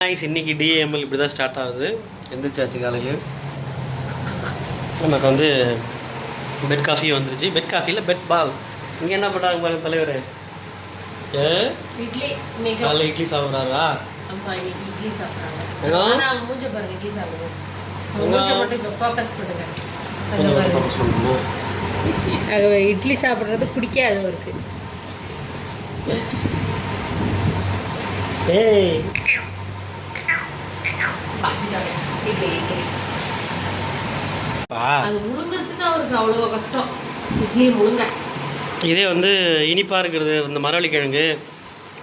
இன்னைக்கு டிஎம்எல் இப்படி தான் ஸ்டார்ட் ஆகுது. எந்திரிச்சாச்சு காலையில். நமக்கு வந்து பெட் காஃபி வந்துருச்சு. பெட் காஃபியில் பெட் பால். இங்கே என்ன பண்ணுறாங்க பாருங்க தலைவர். இட்லி காலையில் இட்லி சாப்பிட்றாரா? இட்லி சாப்பிட்றாங்க. மூஞ்ச பாருங்க, இட்லி சாப்பிடுங்க. மூஞ்ச மட்டும் இப்போ ஃபோக்கஸ் பண்ணுங்க. இட்லி சாப்பிட்றது பிடிக்காது அவருக்கு. ஏய் அது முழுங்கிறதுக்கு அவருக்கு அவ்வளோ கஷ்டம். இட்லி முழுங்க. இதே வந்து இனிப்பாக இருக்கிறது இந்த மரவள்ளி கிழங்கு.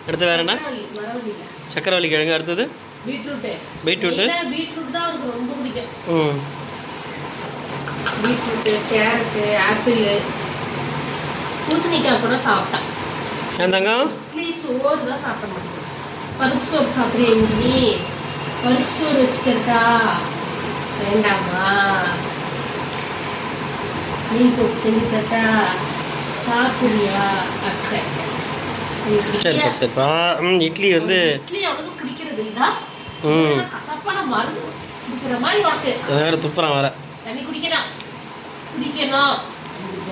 அடுத்து வேற என்ன? சக்கரவள்ளி கிழங்கு. அடுத்தது பீட்ரூட் தான் அவருக்கு ரொம்ப பிடிக்கும். பீட்ரூட், கேரட்டு, ஆப்பிள், பூசணிக்காய் கூட சாப்பிட்டான். ஏந்தாங்க இட்லி சோறு தான் சாப்பிட மாட்டேன். பருப்பு சோறு சாப்பிட்றீங்க நீ? பருப்பு சோறு வச்சுட்டா வேண்டாமா? நீ செஞ்சு தட்டா சாப்பிடுறியா? சரிப்பா. இட்லி வந்து இட்லி அவனுக்கு பிடிக்கிறது இல்ல. கசப்பான மருந்து குடிக்கிற மாதிரி வாக்கு. வேற துப்புறான் வேற. தண்ணி குடிக்கணும்.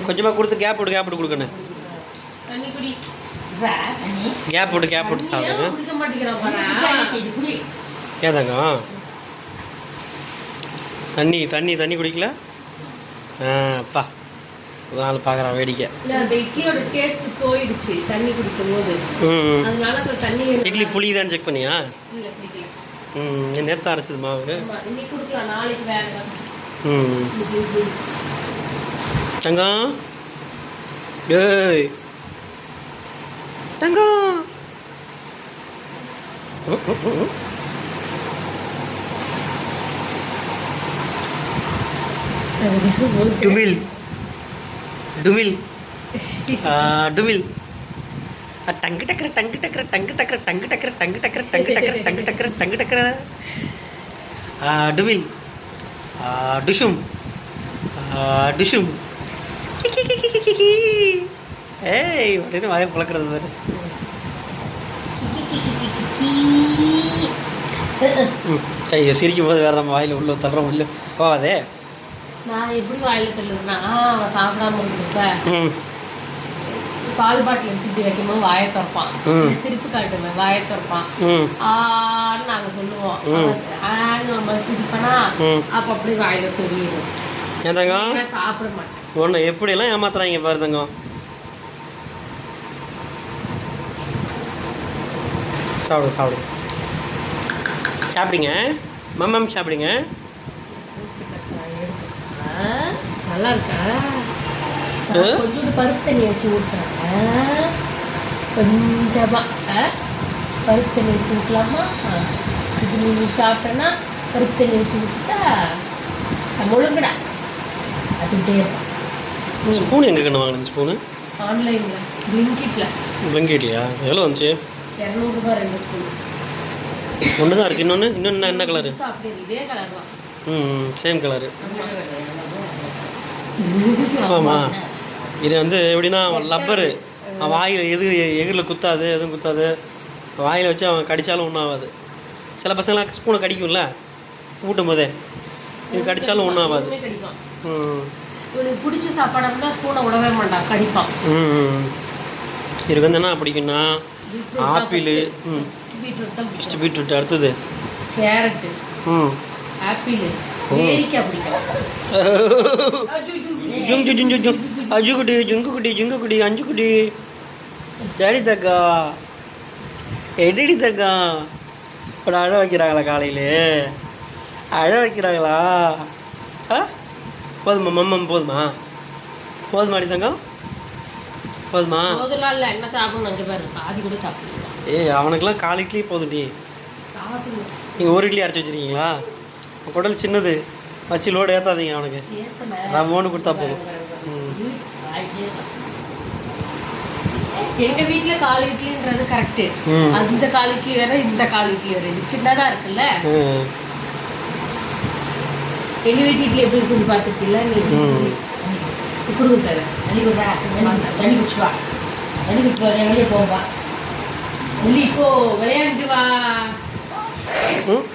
கொஞ்சமா கொடுத்து கேப் விட்டு கொடுக்கணும். தண்ணி குடி. கேப் விட்டு சாப்பிடுங்க. குடிக்க மாட்டேங்கிறான் பாரு. ஏதாங்க தண்ணி குடிக்கல. அப்பா ஒரு நாள் பார்க்குறான் வேடிக்கை. இல்லை, அந்த இட்லியோட டேஸ்ட் போயிடுச்சு தண்ணி குடிக்கும் போது. அதனால அந்த தண்ணி இட்லி புளிதான்னு செக் பண்ணியா? இல்லை, குடிக்கல. நேற்று அரைச்சது மாவு. இன்னைக்கு கொடுக்கலாம், நாளைக்கு வேற தங்கம். ஏய் தங்கம். டுமில் டுமில் டுமில். டங்கு டக்கர டங்கு டக்கர டங்கு டக்கர டங்கு டக்கர டங்கு டக்கர டங்கு டக்கர டங்கு டக்கர டங்கு டக்கர டுமில். டுஷும் டுஷும். ஏய் அப்படின்னு வாயை பழக்கிறது பாரு. ஐயோ, சிரிக்கும் போது வேற நம்ம வாயில் உள்ள தள்ளுறோம். உள்ள போவாதே. நான் எப்படி வாயில தள்ளுறேன்னா, அவன் சாப்பிடாம இருந்திருப்ப பால் பாட்டில் எடுத்துட்டு வைக்கும்போது வாயை திறப்பான். சிரிப்பு காட்டுவேன், வாயை திறப்பான். நாங்க சொல்லுவோம். நம்ம சிரிப்பனா அப்ப அப்படி வாயில சொல்லிடுவோம். ஏதாங்க சாப்பிட மாட்டேன். ஒன்று எப்படியெல்லாம் ஏமாத்துறாங்க பாரு தங்கம். சாப்பிடுங்க மம்மம், சாப்பிடுங்க. நல்லா இருக்கா? கொஞ்சோண்டு பருப்பு தண்ணி வச்சு ஊட்டுறாங்க. கொஞ்சமா பருப்பு தண்ணி வச்சு ஊட்டலாமா? இது நீ சாப்பிட்டேன்னா பருப்பு தண்ணி வச்சு ஊட்டுட்டா முழுங்கடா அதுகிட்டே இருப்பான். ஸ்பூன் எங்கே கண்ணு வாங்கினது? ஸ்பூனு ஆன்லைனில் பிளிங்கிட்லையா? எவ்வளோ வந்துச்சு? 200 ரூபாய் 2 ஸ்பூன். ஒன்று தான் இருக்குது. இன்னொன்று என்ன கலரு? இதே கலர் தான். Same colour. ஆமாம். இது வந்து எப்படின்னா லப்பரு. வாயில் எகிரில் குத்தாது, எதுவும் குத்தாது. வாயில் வச்சு அவன் கடித்தாலும் ஒன்றும் ஆகாது. சில பசங்களாம் ஸ்பூனை கடிக்கும்ல ஊட்டும் போதே, இது கடித்தாலும் ஒன்றும் ஆகாது. இவனுக்கு பிடிச்ச சாப்பாடாக இருந்தால் ஸ்பூனை விடவே மாட்டான், கடிப்பான். இதுக்கு வந்து என்ன பிடிக்குன்னா ஆப்பிள், பீட்ரூட், அடுத்தது கேரட்டு, ஆப்பிள், பேரிக்காய் பிடிக்கும். அஞ்சுக்குட்டி ஜுங்குக்குட்டி அஞ்சுக்குட்டி. டேடி தக்கா எடடி தக்கா. இப்போ அழ வைக்கிறாங்களா? காலையில் அழ வைக்கிறாங்களா? போதுமா மம்மம்? போதுமாடி தங்கம்? போதுமா? போதுலாம் இல்லை, என்ன சாப்பிடணும் அங்கே பாரு. பாதி கூட சாப்பிடுவோம். அவனுக்குலாம் 4 இட்லி போதும்டி. நீங்கள் 1 இட்லி அரைச்சி வச்சுருக்கீங்களா? குடல் சின்னது வச்சு லோடு ஏற்றாதீங்க. அவனுக்கு ரவ்வோன்னு கொடுத்தா போதும். எங்க வீட்டுல 4 இட்லின்றது கரெக்ட். அந்த 4 இட்லி வேற, இந்த 4 இட்லி வேற. இது சின்னதா இருக்குல்ல. எங்க வீட்டு இட்லி எப்படி இருக்குன்னு பாத்துருக்கீங்களா? இப்படி விட்டாரு தண்ணி குடிச்சுவா, வெளியே போவா. இப்போ விளையாண்டு வா. ம்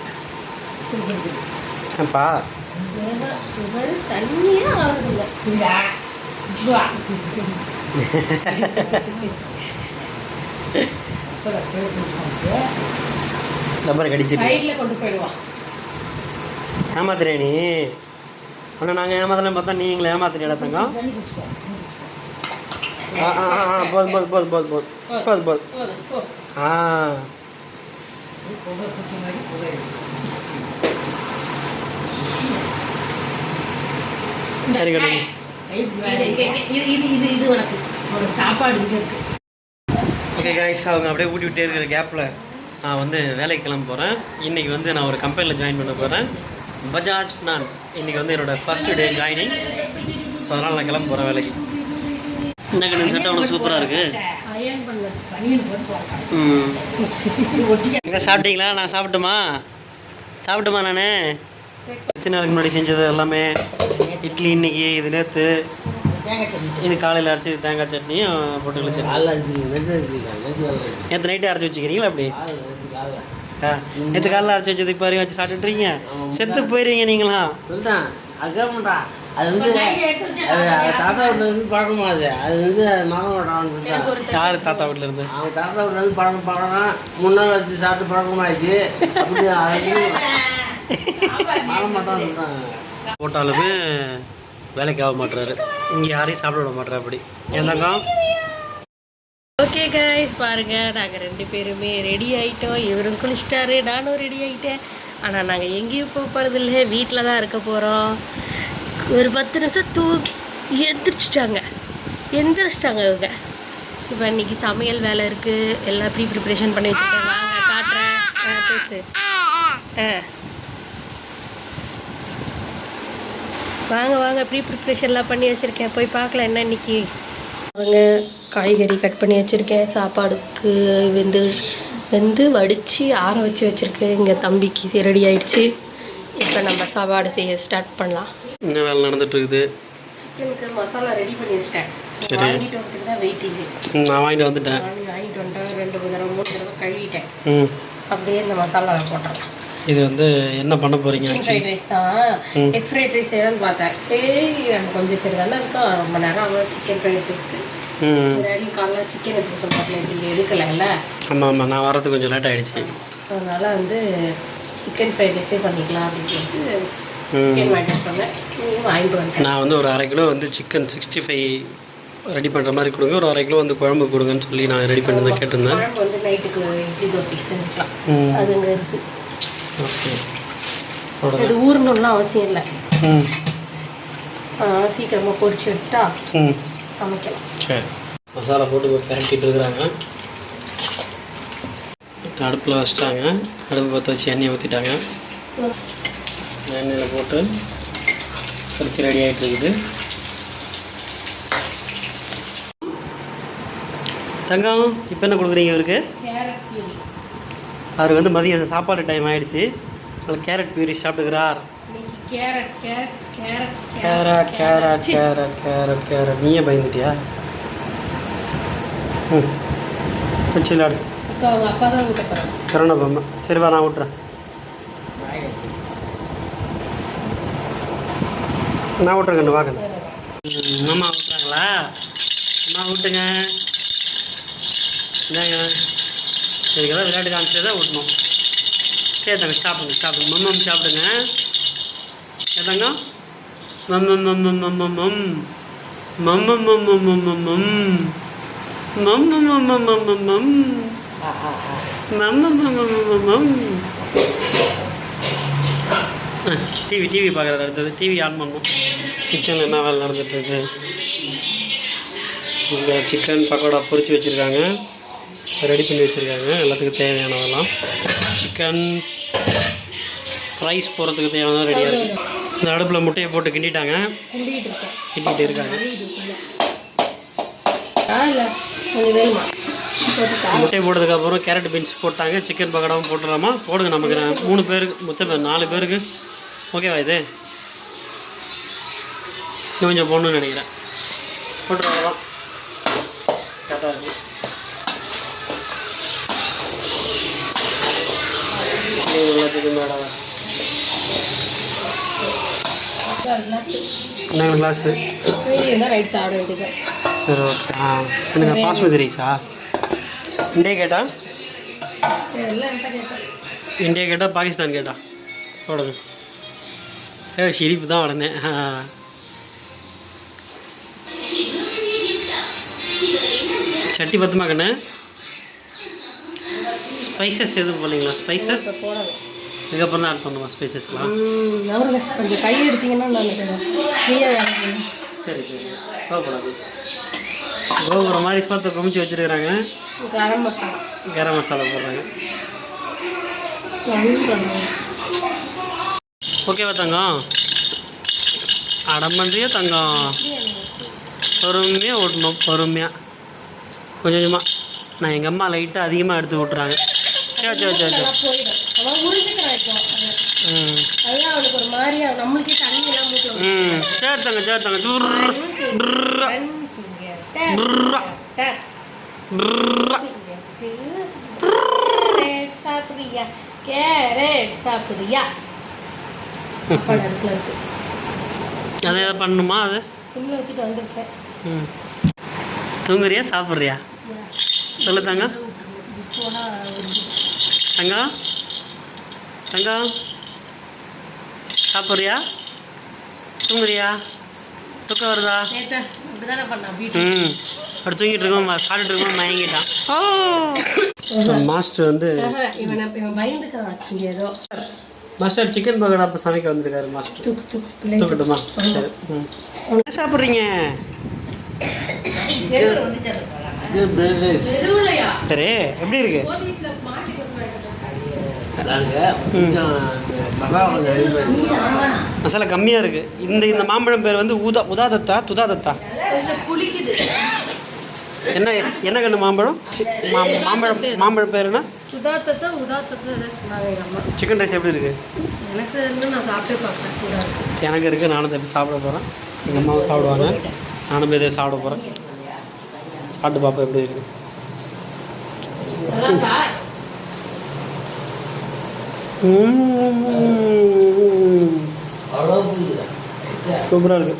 அப்பா தண்ணியே ஆகுதுங்க. ரப்பரை கடிச்சிட்டு சைடில் கொண்டு போயிடுவான். ஏமாத்துறியா நீ? ஆனால் நாங்கள் ஏமாத்தலாம் பார்த்தா நீ எங்களை ஏமாத்துறியா தங்கம்? போது போது போது போது போது போது போது ஆ சரி கண்ணு. இது உனக்கு சாப்பாடு இங்கே இருக்கு. ஓகே கைஸ், அவங்க அப்படியே ஊட்டி விட்டே இருக்கிற கேப்பில் நான் வந்து வேலைக்கு கிளம்ப போகிறேன். இன்றைக்கி வந்து நான் ஒரு கம்பெனியில் ஜாயின் பண்ண போகிறேன், பஜாஜ் ஃபினான்ஸ். இன்றைக்கி வந்து என்னோடய ஃபஸ்ட்டு டே ஜாயினிங். ஸோ அதனால் நான் கிளம்ப போகிறேன் வேலைக்கு. என்ன கண்ணு சட்டை அவ்வளோ சூப்பராக இருக்குது. எங்கே சாப்பிட்டீங்களா? நான் சாப்பிட்டுமா நான் எத்தனை நாளுக்கு முன்னாடி செஞ்சது எல்லாமே. இட்லி இன்னைக்கு, இது நேற்று, இது காலையில் அரைச்சி தேங்காய் சட்னியும் பொட்டுக்கல சட்னி. நேற்று நைட்டே அரைச்சி வச்சுக்கிறீங்களா அப்படி? நேற்று காலையில் அரைச்சி வச்சது இப்போ வரையும் வச்சு சாப்பிட்டுட்றீங்க. செத்து போயிடுவீங்க நீங்களாம். சொல்லிட்டேன் அதுக்கப்புறம்டா அது வந்து தாத்தா வீட்டில் இருந்து பழக்கமா அது வந்து மறக்க யார் தாத்தா வீட்டில் இருந்து? அவங்க தாத்தா வீட்டில் இருந்து பழக்கம் 3 நாள் வச்சு சாப்பிட்டு பழக்கமாயிடுச்சு. அப்படி மறக்க மாட்டான்னு சொல்கிறாங்க. போட்டாலுமே வேலைக்கு ஆக மாட்டுறாரு, இங்கே யாரையும் சாப்பிட விட மாட்டுறா. அப்படி என்னக்கா? ஓகே கைஸ், பாருங்கள், நாங்கள் 2 பேருமே ரெடி ஆகிட்டோம். இவரும் குளிச்சிட்டாரு, நானும் ரெடி ஆகிட்டேன். ஆனால் நாங்கள் எங்கேயும் போக போகிறதில்ல, வீட்டில் தான் இருக்க போகிறோம். ஒரு 10 நிமிஷம் தூக்கி எந்திரிச்சிட்டாங்க இவங்க. இப்போ இன்றைக்கி சமையல் வேலை இருக்குது, எல்லாம் ப்ரிப்ரேஷன் பண்ணி வச்சுருக்கேன். வாங்க காட்டுறேன். பேசு. வாங்க ப்ரிப்ரேஷன்லாம் பண்ணி வச்சுருக்கேன், போய் பார்க்கலாம் என்ன இன்றைக்கி. அவங்க காய்கறி கட் பண்ணி வச்சுருக்கேன், சாப்பாடுக்கு வெந்து வடித்து ஆற வச்சுருக்கேன். இங்கே தம்பிக்கு ரெடி ஆகிடுச்சு. இப்போ நம்ம சாப்பாடு செய்ய ஸ்டார்ட் பண்ணலாம். என்ன வேலை நடந்துட்டு இருக்குது? சிக்கனுக்கு மசாலா ரெடி பண்ணி வச்சிட்டேன். வாங்கிட்டு வந்துட்டு தான் வெயிட்டிங்கு. நான் வாங்கிட்டு வந்துட்டேன். வாங்கிட்டு வந்துட்டேன். 2 தடவை 3 தடவை கழுவிட்டேன். அப்படியே இந்த மசாலா போட்டுடலாம். இது வந்து என்ன பண்ண போகிறீங்க? சிக்கன் ஃப்ரைட் ரைஸ் தான். எக் ஃப்ரைட் ரைஸ் செய்யலாம்னு பார்த்தேன். சரி, எனக்கு கொஞ்சம் பேர் தானே இருக்கும், ரொம்ப நேரம் அவ்வளோ சிக்கன் ஃப்ரைட் ரைஸ்க்கு. முன்னாடி காலைல சிக்கன் எடுத்து சொன்னாங்க, இங்கே எடுக்கலைல்ல. ஆமாம், நான் வரது கொஞ்சம் லேட் ஆகிடுச்சு. அதனால் வந்து சிக்கன் ஃப்ரைட் ரைஸே பண்ணிக்கலாம் அப்படின்னு சொல்லிட்டு சிக்கன் வாங்கிட்டு சொன்னேன். வாங்கிட்டு வந்தேன். நான் வந்து ஒரு 1/2 கிலோ வந்து சிக்கன் 65 ரெடி பண்ணுற மாதிரி கொடுங்க, ஒரு 1/2 கிலோ வந்து குழம்பு கொடுங்கன்னு சொல்லி நான் ரெடி பண்ணி தான் கேட்டிருந்தேன். குழம்பு வந்து நைட்டுக்கு இட்லி தோசைக்கு செஞ்சுக்கலாம், அது இங்கே இருக்குது. ஓகே, அது ஊறணும்லாம் அவசியம் இல்லை. சீக்கிரமாக பொரிச்சு எடுத்தா சமைக்கலாம். சரி, மசாலா போட்டு திரட்டிட்டு இருக்கிறாங்க. அடுப்பில் வச்சுட்டாங்க. அடுப்பு பற்ற வச்சு எண்ணெயை ஊற்றிட்டாங்க. எண்ணெயில் போட்டு பொரிச்சு ரெடி ஆகிட்டு இருக்குது. தங்கம், இப்போ என்ன கொடுக்குறீங்க இவருக்கு? அவருக்கு வந்து மதியம் சாப்பாடு டைம் ஆகிடுச்சு, அதில் கேரட் பியூரி சாப்பிட்டுக்கிறார். Carrot carrot carrot carrot carrot நீயே பயந்துட்டியா? வச்சு விளாடு. கரோனா பொம்மை. சரிப்பா, நான் விட்டுறேன். நான் விட்டுறேன் கண்ணு, வாங்க. அம்மா விட்டுறாங்களா? அம்மா விட்டுங்க. இந்தாங்க, இதுக்கெல்லாம் விளையாட்டு காமிச்சு தான் விட்டணும். சரி தங்க, சாப்பிடுங்க. மம்மம் சாப்பிடுங்க. ஏதாங்க? மம்மம் மம்மம் மம்மம் மம் மம்மம் மம்மம் மம்மம் மம் மம்மம் மம்மம் மம்மம் மம் மம்மம் மம்மம் மம். டிவி பார்க்குறது. அடுத்தது டிவி ஆன் பண்ணணும். கிச்சனில் என்ன வேலை நடந்துகிட்ருக்கு? இங்கே சிக்கன் பக்கோடா பொரிச்சு வச்சுருக்காங்க, ரெடி பண்ணி வச்சுருக்காங்க. எல்லாத்துக்கும் தேவையானதெல்லாம் சிக்கன் ரைஸ் போடுறதுக்கு தேவையானதான் ரெடியாக இருக்குது. இந்த அடுப்பில் முட்டையை போட்டு கிண்டிட்டாங்க, கிண்டிகிட்டு இருக்காங்க. முட்டை போட்டதுக்கப்புறம் கேரட் பீன்ஸ் போட்டாங்க, சிக்கன் பக்கோடாவும் போட்டுடலாமா? போடுங்க. நமக்கு 3 பேருக்கு மொத்தம் 4 பேருக்கு ஓகேவா? இது இன்னும் கொஞ்சம் போடணும்னு நினைக்கிறேன். போட்டுருவாங்களாம், கரெக்டாக இருக்குது. நல்லா சிக்கன் மேடம். என்ன கிளாஸு? ரைட் சாப்பிட வேண்டியது. சரி ஓகே. எனக்கு பாஸ்மதி ரைஸா? இந்தியா கேட்டா? இந்தியா கேட்டா பாகிஸ்தான் கேட்டா? உடனே சிரிப்பு தான் உடனே. சட்டி பத்துமா கண்ணு? ஸ்பைசஸ் எதுவும் போடலீங்களா? ஸ்பைசஸ் இதுக்கப்புறம் தான் ஆட் பண்ணுமா ஸ்பைசஸ்லாம்? கொஞ்சம் கை எடுத்தீங்கன்னா சரி சரி கோபப்படாது. கோபுரம் மாதிரி சோத்தை குமிச்சு வச்சுருக்குறாங்க. கரம் மசாலா போடுறாங்க. ஓகேவா தங்கம்? அடம்பன்றியா தங்கம்? பொறுமையாக ஓட்டணும், பொறுமையாக கொஞ்சம் கொஞ்சமாக. நான் எங்கள் அம்மா லைட்டாக அதிகமாக எடுத்து விட்டுறாங்க. சரி சரி சரி சரி. சரி தங்க சரி தங்க. அதை எதாவது பண்ணணுமா? அது தூங்குறியா சாப்பிட்றியா? சொல்லு தங்க. தங்கம் தங்கம் சாப்பிட்றியா? தூங்குறியா? தூக்கம் வருதா? அப்படி தூங்கிட்டு இருக்கோம், சாப்பிட்டுட்டு இருக்கோம், மயங்கிட்டான். மாஸ்டர் வந்து மாஸ்டர் சிக்கன் பக்கோடா இப்போ சமைக்க வந்திருக்காரு. மாஸ்டர் தூக்கட்டுமா? சரி. என்ன சாப்பிட்றீங்க? சரி எப்படி இருக்கு? மசாலா கம்மியாக இருக்கு. இந்த மாம்பழம் பேர் வந்து உதாதத்தா துதாதத்தா? என்ன என்ன கண்ணு மாம்பழம்? மாம்பழம் பேர் என்ன? சிக்கன் ரைஸ் எப்படி இருக்கு? எனக்கு இருக்கு. நானும் போய் சாப்பிட போகிறேன். எங்கள் அம்மாவும் சாப்பிடுவாங்க, நானும் போய் இதை சாப்பிட போகிறேன். சாப்பிட்டு பார்ப்போம் எப்படி இருக்கு. சூப்பராக இருக்கு.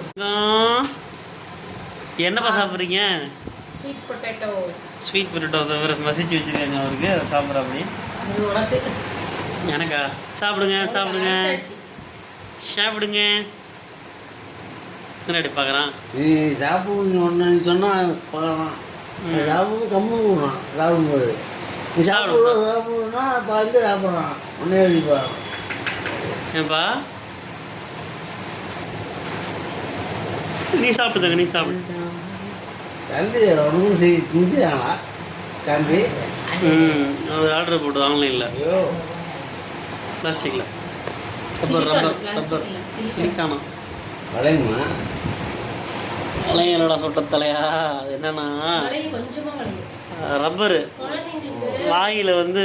என்னப்பா சாப்பிட்றீங்க? ஸ்வீட் பொட்டேட்டோ மசிச்சு வச்சுருக்காங்க அவருக்கு, அதை சாப்பிட்ற. அப்படி எனக்கா? சாப்பிடுங்க சாப்பிடுங்க சாப்பிடுங்க. முன்னாடி பார்க்குறான். நீ சாப்பிடுங்க ஒன்று சொன்னால் பார்க்கலாம். சாப்பிடு கம்மி போடணும். சாப்பிடும்போது நீ சாப்பிடுன்னா பார்த்து சாப்பிட்றான். ஒன்றே எழுதிப்பா. ஏன்பா நீ சாப்பிடுங்க, நீ சாப்பிடு. கண்டி ஒன்றும் செஞ்சுதாங்களா கண்டி? அது ஆர்டர் போட்டது ஆன்லைனில். ஐயோ பிளாஸ்டிக்கில். Rubber rubber சிலிக்கானா வளையுமா? வளையலோட சொட்ட தலையா? அது என்னன்னா ரப்பரு வாயில் வந்து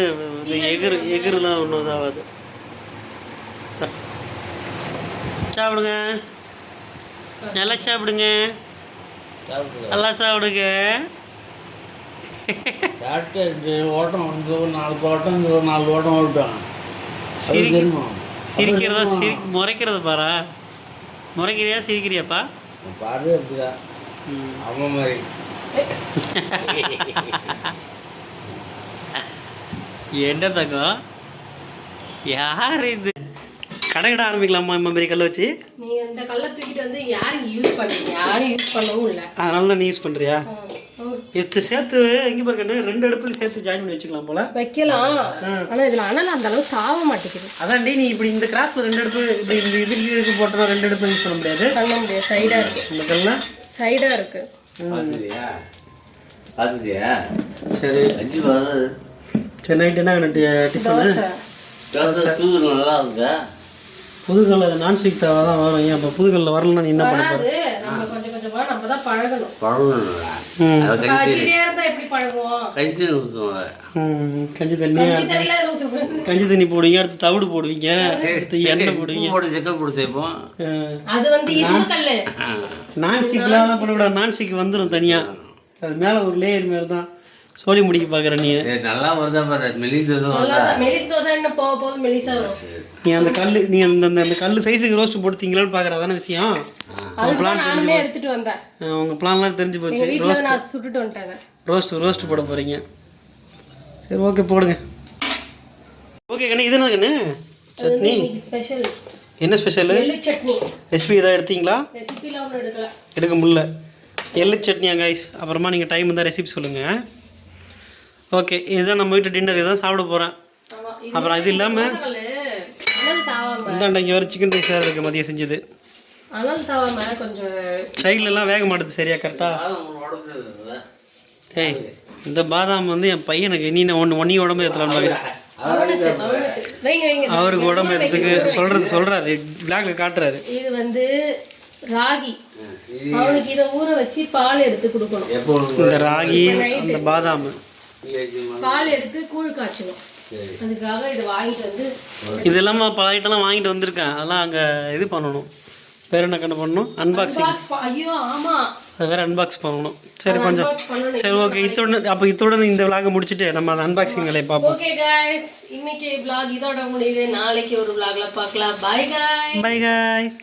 எகிரெலாம் ஒன்றும் இதாகாது. சாப்பிடுங்க, நல்லா சாப்பிடுங்க, நல்லா சாப்பிடுங்க. டாக்டர் ஓட்டம் வந்து 4 ஓட்டம் 4 ஓட்டம் ஓட்டுவாங்க. சிரிக்கிறதா முறைக்கிறது பாரா? முறைக்கிறியா சிரிக்கிறியாப்பா? பாரு அப்படிதான் அம்மா மாதிரி. என்ன தங்கம்? யார் இது? கடை ஆரம்பிக்கலாமா இந்த மாதிரி கல்லை வச்சு? நீ இந்த கல்லை தூக்கிட்டு வந்து யாரும் யூஸ் பண்ணுறீங்க? யாரும் யூஸ் பண்ணவும் இல்லை. அதனால தான் நீ யூஸ் பண்ணுறியா? எடுத்து சேர்த்து இங்கே பாருங்க, 2 அடுப்புல சேர்த்து ஜாயின் பண்ணி வச்சுக்கலாம் போல. வைக்கலாம். ஆனால் இதில் அனல் அந்த அளவு தாவ மாட்டேங்குது. அதான்டி நீ இப்படி இந்த கிராஸ்ல 2 அடுப்பு இப்படி இந்த இதுக்கு போட்டோம். 2 அடுப்பு யூஸ் பண்ண முடியாது. பண்ண முடியாது. சைடாக இருக்கு. இந்த கல்ல சைடாக இருக்கு. பார்த்துட்டியா? சரி 5 வருது. சரி நைட் என்ன டிஃபன்? நல்லா இருக்கா? புதுக்கல்ல நான்ஸ்டிக் தவா தான் வரும். ஏன் இப்போ புதுக்கல்ல வரலன்னா நீ என்ன பண்ண போற? நம்ம கொஞ்சம் கொஞ்சமாக நம்ம தான் பழகணும். கஞ்சி தண்ணி போடுவீங்க, அடுத்து தவிடு போடுவீங்க, எண்ணெய் போடுவீங்க. அது வந்து நான்ஸ்டிக்லாம் பண்ணக்கூடாது. நான்ஸ்டிக் வந்துடும் தனியா. அது மேலே ஒரு லேயர் மாரி தான். சோழி முடிக்க பார்க்குற நீ. சரி நல்லா வருதா பாரு, மெலிஸ் தோசை நல்லா வருதா? தான். மெலிஸ் தோசை என்ன போக போக மெலிசா வரும். நீ அந்த கல் நீ அந்த கல் சைஸுக்கு ரோஸ்ட் போட்டுத்தீங்களான்னு பார்க்குற அதான விஷயம். அதுதான் நானுமே எடுத்துட்டு வந்தேன். உங்கள் பிளான்லாம் தெரிஞ்சு போச்சு. எங்க வீட்டுல நான் சுட்டுட்டு வந்துட்டேங்க. ரோஸ்ட் போட போகிறீங்க. சரி ஓகே போடுங்க. ஓகே கண்ணு இது என்ன கண்ணு? சட்னி ஸ்பெஷல். என்ன ஸ்பெஷல்? எள்ளு சட்னி. ரெசிபி ஏதாவது எடுத்தீங்களா? ரெசிபிலாம் ஒன்றும் எடுக்கல. எடுக்க முடியல. எள்ளு சட்னியா கைஸ்? அப்புறமா நீங்கள் டைம் இருந்தால் ரெசிபி சொல்லுங்கள். ஓகே இதுதான் நம்ம வீட்டு டின்னர். இதுதான் சாப்பிட போகிறேன். ஆமா. அப்புறம் இது இல்லாமல் அனல் தாவாம. இந்தாண்ட இங்கே வேறு சிக்கன் ரைஸ் இருக்குது மதியம் செஞ்சது. அனல் தாவாம கொஞ்சம் சைட்லலாம் வேக மாட்டுது சரியா கரெக்டாக. ஏய் இந்த பாதாம் வந்து என் பையனுக்கு நீ ஒன்னி உடம்பு ஏற்றலான்னு பார்க்குறேன். அவனுக்கு வைங்க வைங்க. அவருக்கு உடம்பு ஏற்றதுக்கு சொல்கிறாரு, பிளாக்ல காட்டுறாரு. இது வந்து ராகி. அவனுக்கு இதை ஊற வச்சு பால் எடுத்து கொடுக்கணும். இந்த ராகி அந்த பாதாம் பால் எடுத்து கூழ் காய்ச்சணும். அதுக்காக இதை வாங்கிட்டு வந்து இது இல்லாமல் பல ஐட்டம்லாம் வாங்கிட்டு வந்திருக்கேன். அதெல்லாம் அங்கே இது பண்ணணும். வேறு என்ன கண்டு பண்ணணும்? அன்பாக்சிங். ஐயோ ஆமா, அது வேறு அன்பாக்ஸ் பண்ணணும். சரி கொஞ்சம் unbox பண்ணணும். சரி ஓகே இத்தோட இந்த விளாக முடிச்சுட்டு நம்ம அந்த அன்பாக்சிங் வேலையை பார்ப்போம். ஓகே गाइस, இன்னைக்கு vlog இதோட முடியுது. நாளைக்கு ஒரு vlogல பார்க்கலாம். By guys. By guys.